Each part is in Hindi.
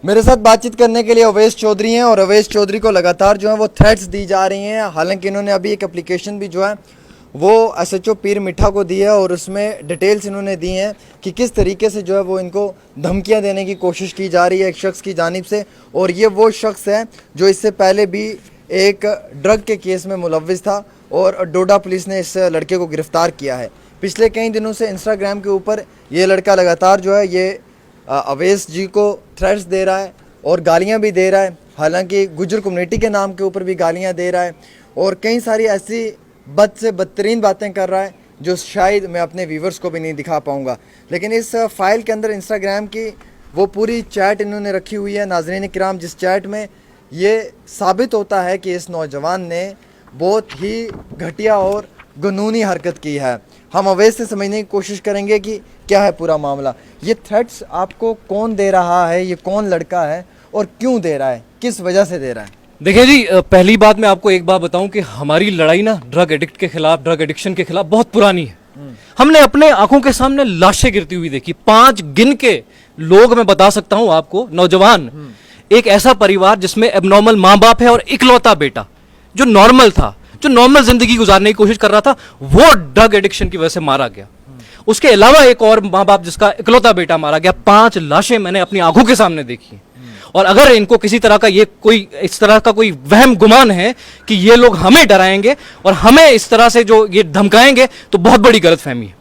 मेरे साथ बातचीत करने के लिए अवैस चौधरी हैं और अवैस चौधरी को लगातार जो है वो थ्रेट्स दी जा रही हैं। हालांकि इन्होंने अभी एक एप्लीकेशन भी जो है वो एसएचओ पीर मिठा को दी है और उसमें डिटेल्स इन्होंने दी हैं कि किस तरीके से जो है वो इनको धमकियां देने की कोशिश की जा रही है एक शख्स की जानिब से। और ये वो शख्स है जो इससे पहले भी एक ड्रग के केस में मुलव्विस था और डोडा पुलिस ने इस लड़के को गिरफ्तार किया है। पिछले कई दिनों से इंस्टाग्राम के ऊपर ये लड़का लगातार जो है ये अवैस जी को थ्रेट्स दे रहा है और गालियां भी दे रहा है। हालांकि गुज्जर कम्युनिटी के नाम के ऊपर भी गालियां दे रहा है और कई सारी ऐसी बद से बदतरीन बातें कर रहा है जो शायद मैं अपने व्यूवर्स को भी नहीं दिखा पाऊंगा। लेकिन इस फाइल के अंदर इंस्टाग्राम की वो पूरी चैट इन्होंने रखी हुई है नाज़रीन किराम, जिस चैट में ये साबित होता है कि इस नौजवान ने बहुत ही घटिया और कानूनी हरकत की है। हम अवैस से समझने की कोशिश करेंगे कि क्या है पूरा मामला। ये थ्रेट्स आपको कौन दे रहा है, ये कौन लड़का है और क्यों दे रहा है, किस वजह से दे रहा है? देखिए जी, पहली बात मैं आपको एक बात बताऊं कि हमारी लड़ाई ना ड्रग एडिक्ट के खिलाफ, ड्रग एडिक्शन के खिलाफ बहुत पुरानी है। हमने अपने आंखों के सामने लाशें गिरती हुई देखी। 5 गिन के लोग मैं बता सकता हूं आपको, नौजवान, एक ऐसा परिवार जिसमें एबनॉर्मल माँ बाप है और इकलौता बेटा जो नॉर्मल था, जो नॉर्मल जिंदगी गुजारने की कोशिश कर रहा था, वो ड्रग एडिक्शन की वजह से मारा गया। उसके अलावा एक और माँ बाप जिसका इकलौता बेटा मारा गया। 5 लाशें मैंने अपनी आंखों के सामने देखी। और अगर इनको किसी तरह का ये कोई इस तरह का कोई वहम गुमान है कि ये लोग हमें डराएंगे और हमें इस तरह से जो ये धमकाएंगे, तो बहुत बड़ी गलतफहमी है।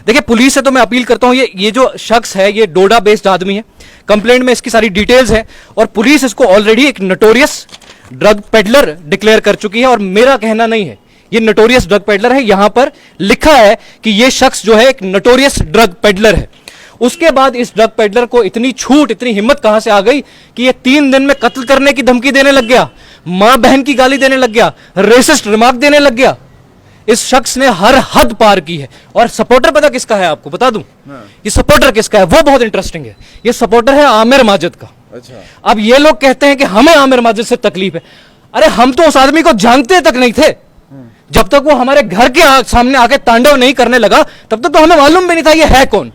देखिए, पुलिस से तो मैं अपील करता हूं, ये जो शख्स है ये डोडा बेस्ड आदमी है। कंप्लेंट में इसकी सारी डिटेल्स है और पुलिस इसको ऑलरेडी एक नोटोरियस ड्रग पेडलर डिक्लेयर कर चुकी है। और मेरा कहना नहीं है, ये नोटोरियस ड्रग पेडलर है। यहां पर लिखा है कि ये शख्स जो है एक नोटोरियस ड्रग पेडलर है। उसके बाद इस ड्रग पेडलर को इतनी छूट, इतनी हिम्मत कहां से आ गई कि ये 3 दिन में कत्ल करने की धमकी देने लग गया, मां बहन की गाली देने लग गया, रेसिस्ट रिमार्क देने लग गया। इस शख्स ने हर हद पार की है। और सपोर्टर पता किसका है आपको बता दूं? ये सपोर्टर किसका है वो बहुत इंटरेस्टिंग है। ये सपोर्टर है आमिर माजिद का। अच्छा। अब ये लोग कहते हैं कि हमें आमिर माजिद से तकलीफ है। अरे हम तो उस आदमी को जानते तक नहीं थे। जब तक वो हमारे घर के सामने आके तांडव नहीं करने लगा तब तक तो हमें मालूम भी नहीं था ये है कौन।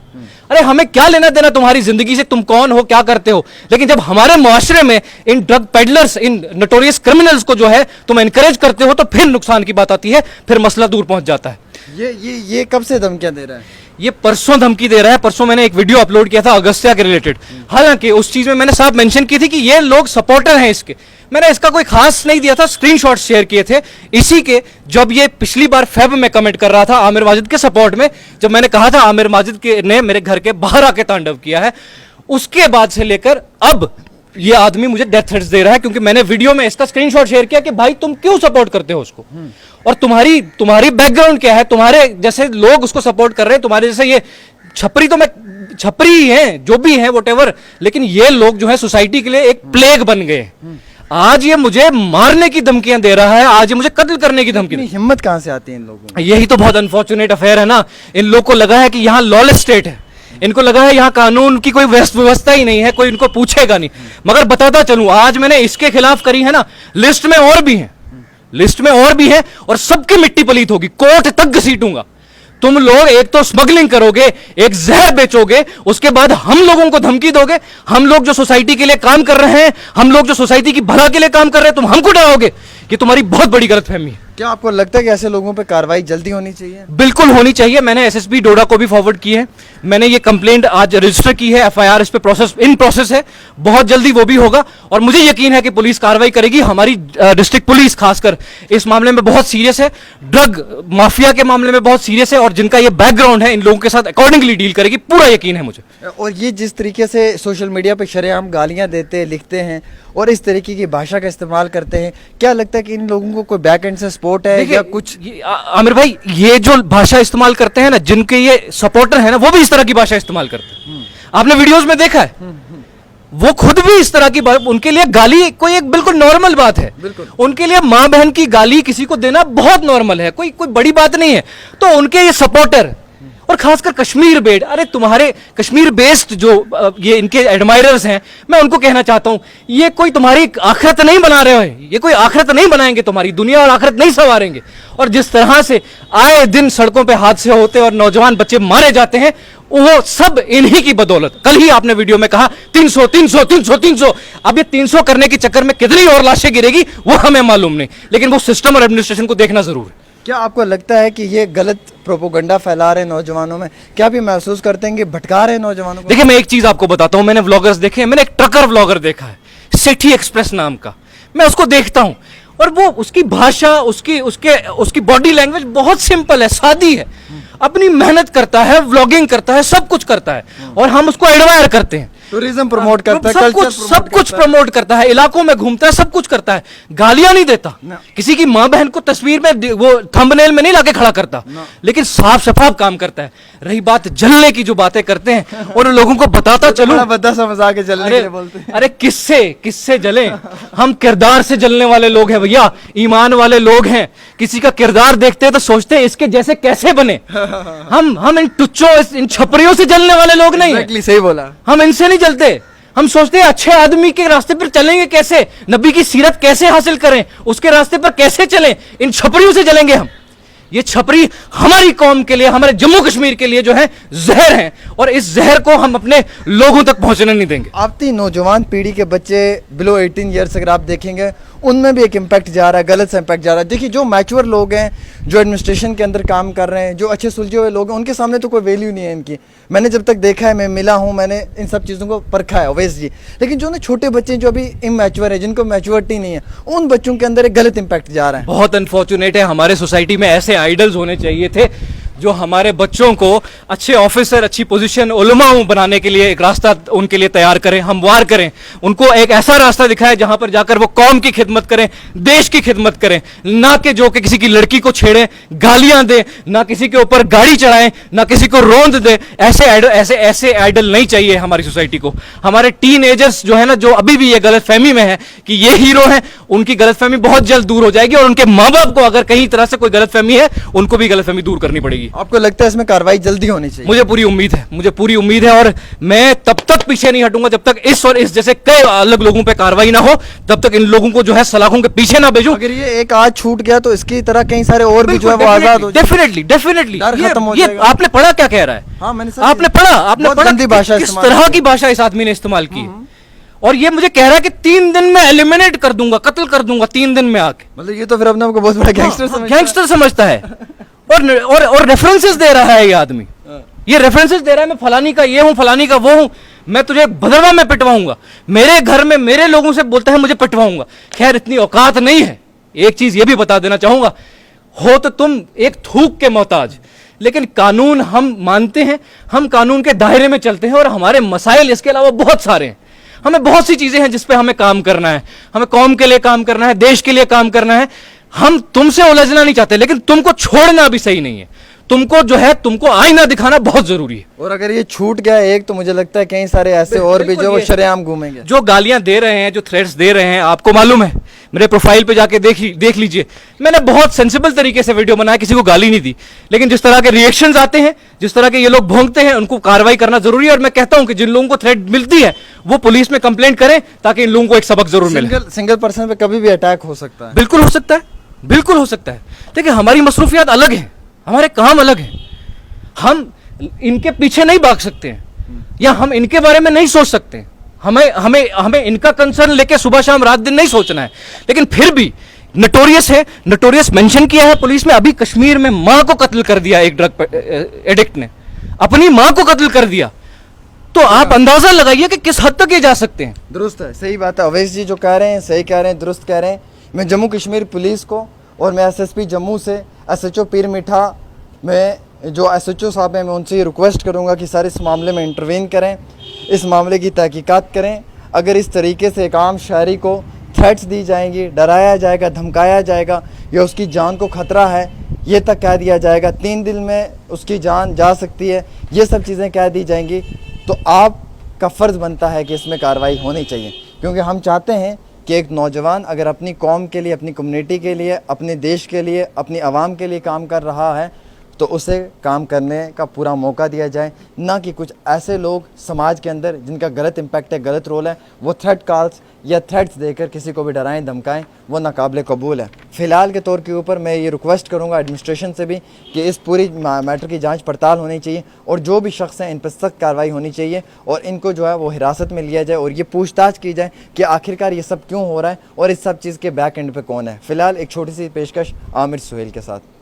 अरे हमें क्या लेना देना तुम्हारी जिंदगी से, तुम कौन हो, क्या करते हो। लेकिन जब हमारे मुआशरे में इन ड्रग पेडलर्स, इन नोटोरियस क्रिमिनल्स को जो है तुम एनकरेज करते हो, तो फिर नुकसान की बात आती है, फिर मसला दूर पहुंच जाता है। ये कब से धमकियां दे रहा है? ये परसों धमकी दे रहा है। परसों मैंने एक वीडियो अपलोड किया था अगस्त्या के रिलेटेड। हालांकि उस चीज में मैंने साफ मेंशन की थी कि ये लोग सपोर्टर हैं इसके। मैंने इसका कोई खास नहीं दिया था, स्क्रीनशॉट शेयर किए थे इसी के। जब ये पिछली बार फेब में कमेंट कर रहा था आमिर माजिद के सपोर्ट में, जब मैंने कहा था आमिर माजिद के ने मेरे घर के बाहर आके तांडव किया है, उसके बाद से लेकर अब ये आदमी मुझे डेथ थ्रेट्स दे रहा है। क्योंकि मैंने वीडियो में इसका स्क्रीनशॉट शेयर किया कि भाई तुम क्यों सपोर्ट करते हो उसको, और तुम्हारी बैकग्राउंड क्या है, तुम्हारे जैसे लोग उसको सपोर्ट कर रहे हैं, तुम्हारे जैसे ये छपरी, तो मैं छपरी ही हैं जो भी हैं व्हाटएवर, लेकिन ये लोग जो है सोसाइटी के लिए एक प्लेग बन गए। आज ये मुझे मारने की धमकियां दे रहा है, आज ये मुझे कत्ल करने की धमकी। हिम्मत कहां से आती है इन लोगों में? यही तो बहुत अनफॉर्चुनेट अफेयर है ना। इन लोग को लगा है कि यहाँ लॉलेस स्टेट है, इनको लगा है यहाँ कानून की कोई व्यवस्था ही नहीं है, कोई इनको पूछेगा नहीं। मगर बताता चलूं, आज मैंने इसके खिलाफ करी है ना, लिस्ट में और भी है, लिस्ट में और भी है, और सबकी मिट्टी पलीत होगी, कोर्ट तक घसीटूंगा। तुम लोग एक तो स्मगलिंग करोगे, एक जहर बेचोगे, उसके बाद हम लोगों को धमकी दोगे। हम लोग जो सोसाइटी के लिए काम कर रहे हैं, हम लोग जो सोसाइटी की भला के लिए काम कर रहे हैं, तुम हमको डराओगे। ये तुम्हारी बहुत बड़ी गलतफहमी है। क्या आपको लगता है कि ऐसे लोगों पे कार्रवाई जल्दी होनी चाहिए? बिल्कुल होनी चाहिए। मैंने एसएसपी डोडा को भी फॉरवर्ड की है। मैंने ये कंप्लेंट आज रजिस्टर की है, एफआईआर इस पे प्रोसेस है, बहुत जल्दी वो भी होगा। और मुझे यकीन है कि पुलिस कार्रवाई करेगी। हमारी डिस्ट्रिक्ट पुलिस खासकर इस मामले में बहुत सीरियस है, ड्रग माफिया के मामले में बहुत सीरियस है, और जिनका ये बैकग्राउंड है इन लोगों के साथ अकॉर्डिंगली डील करेगी, पूरा यकीन है मुझे। और ये जिस तरीके से सोशल मीडिया पे शरेआम गालियां देते, लिखते हैं और इस तरीके की भाषा का इस्तेमाल करते हैं, क्या लगता है कि इन लोगों को कोई बैक एंड से सपोर्ट है या कुछ? आमिर भाई, ये जो भाषा इस्तेमाल करते हैं ना, जिनके ये सपोर्टर हैं ना, वो भी इस तरह की भाषा इस्तेमाल करते हैं। आपने वीडियोस में देखा है, वो खुद भी इस तरह की, उनके लिए गाली कोई एक बिल्कुल नॉर्मल बात है। उनके लिए मां बहन की गाली किसी को देना बहुत नॉर्मल है, कोई बड़ी बात नहीं है। तो उनके ये सपोर्टर और खासकर कश्मीर बेस्ड, अरे तुम्हारे कश्मीर बेस्ड जो ये इनके एडमायरर्स हैं, मैं उनको कहना चाहता हूं, ये कोई तुम्हारी आखिरत नहीं बना रहे हो, ये कोई आखिरत नहीं बनाएंगे, तुम्हारी दुनिया और आखिरत नहीं संवारेंगे। और जिस तरह से आए दिन सड़कों पे हादसे होते और नौजवान बच्चे मारे जाते हैं, वो सब इन्हीं की बदौलत। कल ही आपने वीडियो में कहा 300 300 300 300, अब ये 300 करने के चक्कर में कितनी और लाशें गिरेगी वो हमें मालूम नहीं, लेकिन वो सिस्टम और एडमिनिस्ट्रेशन को देखना जरूर है। क्या आपको लगता है कि ये गलत प्रोपोगंडा फैला रहे हैं नौजवानों में? क्या भी महसूस करते हैं कि भटका रहे हैं नौजवानों को? देखिए, मैं एक चीज आपको बताता हूं, मैंने व्लॉगर्स देखे हैं, मैंने एक ट्रकर व्लॉगर देखा है, सेठी एक्सप्रेस नाम का, मैं उसको देखता हूं और वो उसकी भाषा, उसकी बॉडी लैंग्वेज बहुत सिंपल है, सादी है, अपनी मेहनत करता है, व्लॉगिंग करता है, सब कुछ करता है और हम उसको एडमायर करते हैं। टूरिज्म प्रमोट करता है, सब कुछ प्रमोट करता है, इलाकों में घूमता है, सब कुछ करता है, गालियां नहीं देता, किसी की मां बहन को तस्वीर में वो थंबनेल में नहीं लाके खड़ा करता, लेकिन साफ शफाफ काम करता है। रही बात जलने की, जो बातें करते हैं और लोगों को बताता चलूं, बद्दा समझा के जलने के लिए बोलते हैं। अरे किससे जले? हम किरदार से जलने वाले लोग हैं भैया, ईमान वाले लोग हैं। किसी का किरदार देखते हैं तो सोचते हैं इसके जैसे कैसे बने। हम इन टुच्चों, इन छपरियों से जलने वाले लोग नहीं हैं। सही बोला, हम इनसे नहीं जलते। हम सोचते हैं अच्छे आदमी के रास्ते पर चलेंगे कैसे, नबी की सीरत कैसे हासिल करें, उसके रास्ते पर कैसे चलें, इन छपरियों से जलेंगे हम। ये छपरी हमारी कौम के लिए, हमारे जम्मू कश्मीर के लिए जो है जहर है, और इस जहर को हम अपने लोगों तक पहुंचने नहीं देंगे। आपकी नौजवान पीढ़ी के बच्चे बिलो 18 ईयर्स अगर आप देखेंगे, उनमें भी एक इम्पैक्ट जा रहा है, गलत सा इम्पैक्ट जा रहा है। देखिए, जो मैच्योर लोग हैं, जो एडमिनिस्ट्रेशन के अंदर काम कर रहे हैं, जो अच्छे सुलझे हुए लोग हैं, उनके सामने तो कोई वैल्यू नहीं है इनकी। मैंने जब तक देखा है, मैं मिला हूँ, मैंने इन सब चीज़ों को परखा है ओवैसी। लेकिन जो ना छोटे बच्चे जो अभी इमैच्योर है, जिनको मैच्योरिटी नहीं है, उन बच्चों के अंदर एक गलत इम्पैक्ट जा रहा है। बहुत अनफॉर्चुनेट है, हमारे सोसाइटी में ऐसे आइडल्स होने चाहिए थे जो हमारे बच्चों को अच्छे ऑफिसर, अच्छी पोजीशन, उलमा बनाने के लिए एक रास्ता उनके लिए तैयार करें, हमवार करें, उनको एक ऐसा रास्ता दिखाएं जहां पर जाकर वो कौम की खिदमत करें, देश की खिदमत करें, ना कि जो कि किसी की लड़की को छेड़ें, गालियां दें, ना किसी के ऊपर गाड़ी चढ़ाएं, ना किसी को रोंद दे। ऐसे आइडल नहीं चाहिए हमारी सोसाइटी को। हमारे टीनएजर्स जो है ना, जो अभी भी ये गलतफहमी में है कि ये हीरो हैं, उनकी गलतफहमी बहुत जल्द दूर हो जाएगी, और उनके माँ बाप को अगर कहीं तरह से कोई गलतफहमी है, उनको भी गलतफहमी दूर करनी पड़ेगी। आपको लगता है इसमें कार्रवाई जल्दी होनी चाहिए? मुझे पूरी उम्मीद है, और मैं तब तक पीछे नहीं हटूंगा जब तक इस और इस जैसे कई अलग लोगों पे कार्रवाई ना हो, तब तक इन लोगों को जो है सलाखों के पीछे ना भेजूं। अगर ये एक आज छूट गया तो इसकी तरह कई सारे और भी जो है वो आजाद हो डेफिनेटली खत्म हो ये जाएगा। आपने पढ़ा क्या कह रहा है? हाँ, मैंने आपने पढ़ा गंदी भाषा किस तरह की भाषा इस आदमी ने इस्तेमाल की, और ये मुझे कह रहा है कि 3 दिन में एलिमिनेट कर दूंगा, कत्ल कर दूंगा 3 दिन में आके। मतलब ये तो फिर अपने आपको बहुत बड़ा गैंगस्टर समझता है, और रेफरेंसेस दे रहा है ये आदमी। ये रेफरेंसेस दे रहा है, मैं फलानी का ये हूं, फलानी का वो हूं, मैं तुझे भदरवा में पिटवाऊंगा, मेरे घर में मेरे लोगों से बोलता है मुझे पिटवाऊंगा। खैर, इतनी औकात नहीं है। एक चीज ये भी बता देना चाहूंगा, हो तो तुम एक थूक के मोहताज, लेकिन कानून हम मानते हैं, हम कानून के दायरे में चलते हैं, और हमारे मसाइल इसके अलावा बहुत सारे हैं। हमें बहुत सी चीजें हैं जिस पे हमें काम करना है, हमें कौम के लिए काम करना है, देश के लिए काम करना है। हम तुमसे उलझना नहीं चाहते, लेकिन तुमको छोड़ना भी सही नहीं है। तुमको जो है, तुमको आईना दिखाना बहुत जरूरी है। और अगर ये छूट गया एक, तो मुझे लगता है कई सारे ऐसे और भी जो वो शरेआम घूमेंगे। जो गालियां दे रहे हैं, जो थ्रेट्स दे रहे हैं, आपको मालूम है, मेरे प्रोफाइल पे जाके देख लीजिए, मैंने बहुत सेंसिबल तरीके से वीडियो बनाया, किसी को गाली नहीं दी। लेकिन जिस तरह के रिएक्शंस आते हैं, जिस तरह के ये लोग भोंकते हैं, उनको कार्रवाई करना जरूरी है। और मैं कहता हूं कि जिन लोगों को थ्रेट मिलती है वो पुलिस में कंप्लेंट करें, ताकि इन लोगों को एक सबक जरूर मिले। सिंगल पर्सन पे कभी भी अटैक हो सकता है। बिल्कुल हो सकता है, बिल्कुल हो सकता है। देखिए, हमारी मसरूफियात अलग है, हमारे काम अलग हैं। हम इनके पीछे नहीं भाग सकते हैं, या हम इनके बारे में नहीं सोच सकते। हमें इनका कंसर्न लेके सुबह शाम रात दिन नहीं सोचना है। लेकिन फिर भी नोटोरियस मेंशन किया है पुलिस में। अभी कश्मीर में मां को कत्ल कर दिया एक ड्रग एडिक्ट ने, अपनी मां को कत्ल कर दिया। तो आप अंदाजा लगाइए कि किस हद तक ये जा सकते हैं। दुरुस्त है, सही बात है। अवैस जी जो कह रहे हैं सही कह रहे हैं, दुरुस्त कह रहे हैं। मैं जम्मू कश्मीर पुलिस को, और मैं SSP जम्मू से SHO पीर मीठा, मैं जो SHO साहब हैं, मैं उनसे ये रिक्वेस्ट करूंगा कि सर इस मामले में इंटरवीन करें, इस मामले की तहकीकात करें। अगर इस तरीके से एक आम शहरी को थ्रेट्स दी जाएंगी, डराया जाएगा, धमकाया जाएगा, या उसकी जान को खतरा है ये तक कह दिया जाएगा, 3 दिन में उसकी जान जा सकती है, ये सब चीज़ें कह दी जाएंगी, तो आपका फ़र्ज़ बनता है कि इसमें कार्रवाई होनी चाहिए। क्योंकि हम चाहते हैं कि एक नौजवान अगर अपनी कौम के लिए, अपनी कम्युनिटी के लिए, अपने देश के लिए, अपनी आवाम के लिए काम कर रहा है, तो उसे काम करने का पूरा मौका दिया जाए, ना कि कुछ ऐसे लोग समाज के अंदर जिनका गलत इम्पैक्ट है, गलत रोल है, वो थ्रेट कॉल्स या थ्रेट्स देकर किसी को भी डराएं धमकाएं, वो नाकाबिले कबूल है। फ़िलहाल के तौर के ऊपर मैं ये रिक्वेस्ट करूंगा एडमिनिस्ट्रेशन से भी कि इस पूरी मैटर की जांच पड़ताल होनी चाहिए और जो भी शख्स हैं इन पर सख्त कार्रवाई होनी चाहिए और इनको जो है वो हिरासत में लिया जाए और ये पूछताछ की जाए कि आखिरकार ये सब क्यों हो रहा है और इस सब चीज़ के बैक एंड पे कौन है। फ़िलहाल एक छोटी सी पेशकश आमिर सुहेल के साथ।